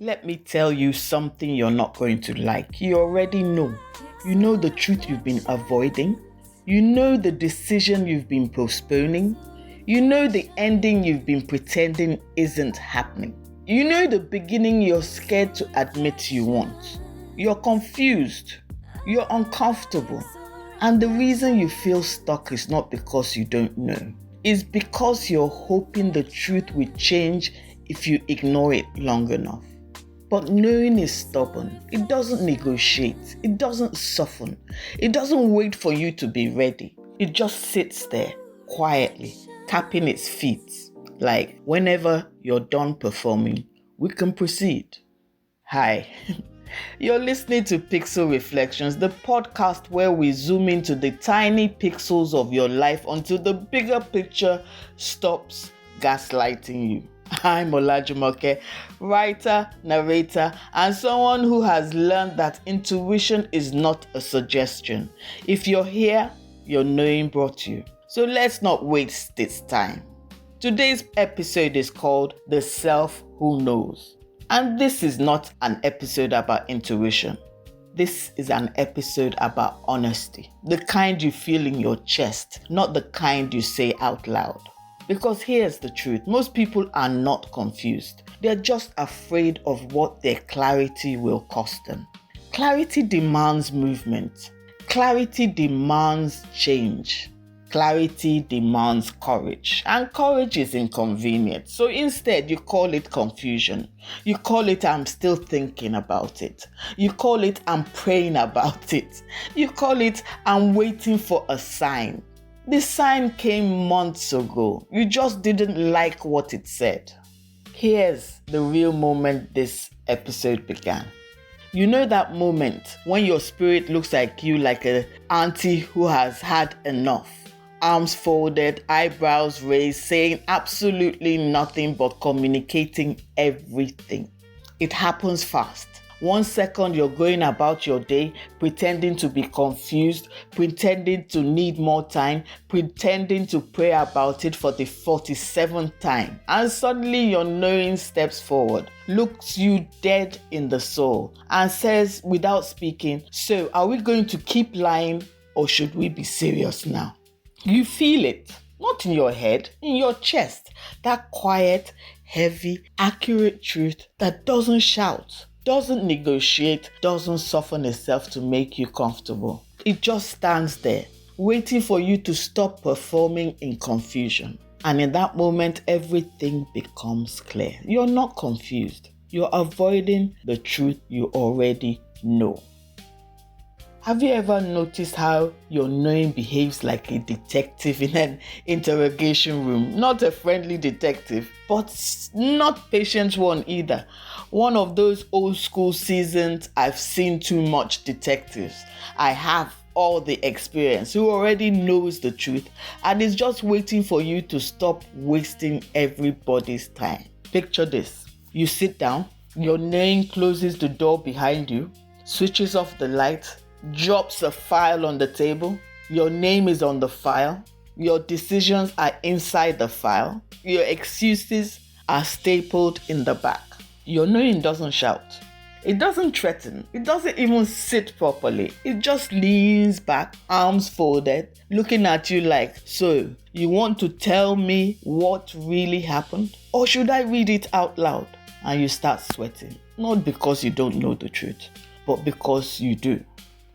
Let me tell you something you're not going to like. You already know. You know the truth you've been avoiding. You know the decision you've been postponing. You know the ending you've been pretending isn't happening. You know the beginning you're scared to admit you want. You're confused. You're uncomfortable. And the reason you feel stuck is not because you don't know. It's because you're hoping the truth will change if you ignore it long enough. But knowing is stubborn. It doesn't negotiate. It doesn't soften. It doesn't wait for you to be ready. It just sits there quietly, tapping its feet. Like, whenever you're done performing, we can proceed. Hi. You're listening to Pixel Reflections, the podcast where we zoom into the tiny pixels of your life until the bigger picture stops gaslighting you. I'm Olajumoke, writer, narrator, and someone who has learned that intuition is not a suggestion. If you're here, your knowing brought you. So let's not waste this time. Today's episode is called The Self Who Knows. And this is not an episode about intuition. This is an episode about honesty. The kind you feel in your chest, not the kind you say out loud. Because here's the truth, most people are not confused. They're just afraid of what their clarity will cost them. Clarity demands movement. Clarity demands change. Clarity demands courage. And courage is inconvenient. So instead, you call it confusion. You call it I'm still thinking about it. You call it I'm praying about it. You call it I'm waiting for a sign. The sign came months ago. You just didn't like what it said. Here's the real moment this episode began. You know that moment when your spirit looks like you like an auntie who has had enough. Arms folded, eyebrows raised, saying absolutely nothing but communicating everything. It happens fast. 1 second you're going about your day, pretending to be confused, pretending to need more time, pretending to pray about it for the 47th time. And suddenly your knowing steps forward, looks you dead in the soul, and says without speaking, so are we going to keep lying or should we be serious now? You feel it, not in your head, in your chest. That quiet, heavy, accurate truth that doesn't shout, doesn't negotiate, doesn't soften itself to make you comfortable. It just stands there, waiting for you to stop performing in confusion. And in that moment, everything becomes clear. You're not confused. You're avoiding the truth you already know. Have you ever noticed how your knowing behaves like a detective in an interrogation room? Not a friendly detective, but not patient one either. One of those old school seasoned, I've seen too much detectives. I have all the experience, who already knows the truth and is just waiting for you to stop wasting everybody's time. Picture this. You sit down, your knowing closes the door behind you, switches off the light, drops a file on the table. Your name is on the file. Your decisions are inside the file. Your excuses are stapled in the back. Your knowing doesn't shout. It doesn't threaten. It doesn't even sit properly. It just leans back, arms folded, looking at you like, so you want to tell me what really happened? Or should I read it out loud? And you start sweating. Not because you don't know the truth, but because you do.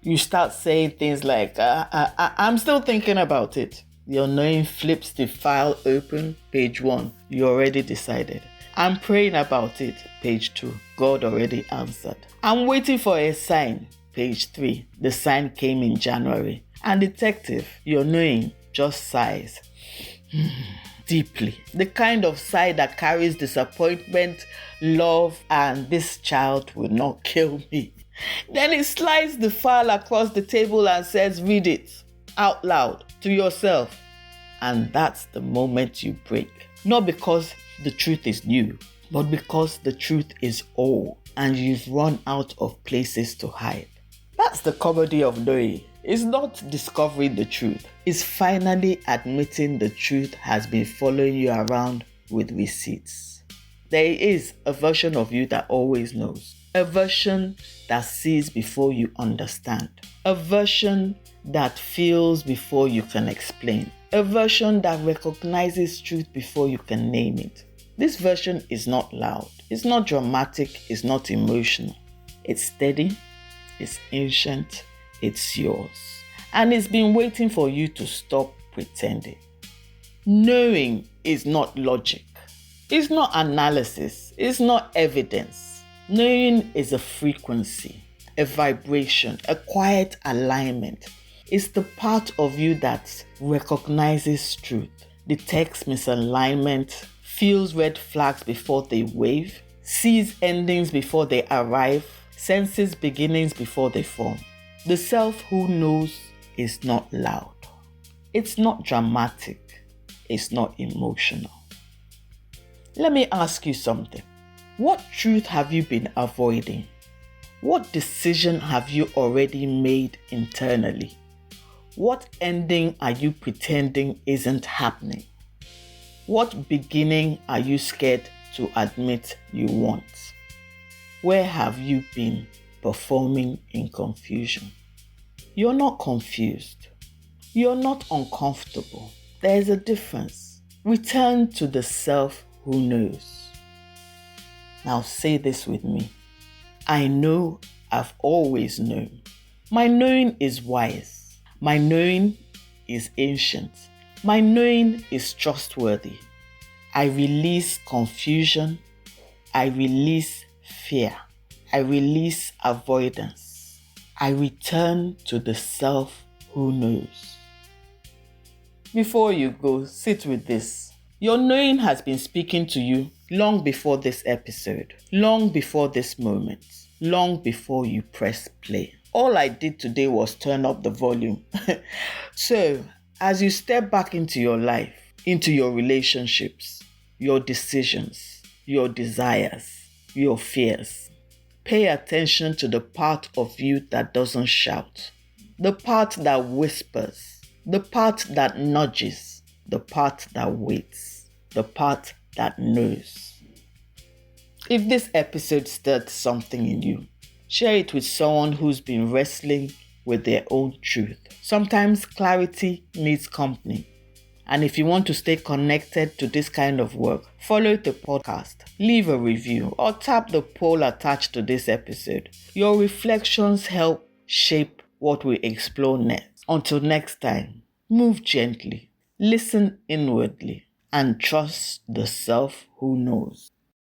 You start saying things like, I'm still thinking about it. Your knowing flips the file open, page 1. You already decided. I'm praying about it, page 2. God already answered. I'm waiting for a sign, page 3. The sign came in January. And detective, your knowing, just sighs. Deeply. The kind of sigh that carries disappointment, love, and this child will not kill me. Then it slides the file across the table and says, read it out loud to yourself. And that's the moment you break. Not because the truth is new, but because the truth is old and you've run out of places to hide. That's the comedy of knowing. It's not discovering the truth. It's finally admitting the truth has been following you around with receipts. there is a version of you that always knows. A version that sees before you understand. A version that feels before you can explain. A version that recognizes truth before you can name it. This version is not loud. It's not dramatic. It's not emotional. It's steady. It's ancient. It's yours. And it's been waiting for you to stop pretending. Knowing is not logic. It's not analysis. It's not evidence. Knowing is a frequency, a vibration, a quiet alignment. It's the part of you that recognizes truth, detects misalignment, feels red flags before they wave, sees endings before they arrive, senses beginnings before they form. The self who knows is not loud. It's not dramatic. It's not emotional. Let me ask you something. What truth have you been avoiding? What decision have you already made internally? What ending are you pretending isn't happening? What beginning are you scared to admit you want? Where have you been performing in confusion? You're not confused. You're not uncomfortable. There's a difference. Return to the self who knows. Now say this with me. I know I've always known. My knowing is wise. My knowing is ancient. My knowing is trustworthy. I release confusion. I release fear. I release avoidance. I return to the self who knows. Before you go, sit with this. Your knowing has been speaking to you long before this episode, long before this moment, long before you press play. All I did today was turn up the volume. So, as you step back into your life, into your relationships, your decisions, your desires, your fears, pay attention to the part of you that doesn't shout, the part that whispers, the part that nudges, the part that waits, the part that knows. If this episode stirred something in you, share it with someone who's been wrestling with their own truth. Sometimes clarity needs company. And if you want to stay connected to this kind of work, follow the podcast, leave a review, or tap the poll attached to this episode. Your reflections help shape what we explore next. Until next time, move gently, listen inwardly, and trust the self who knows.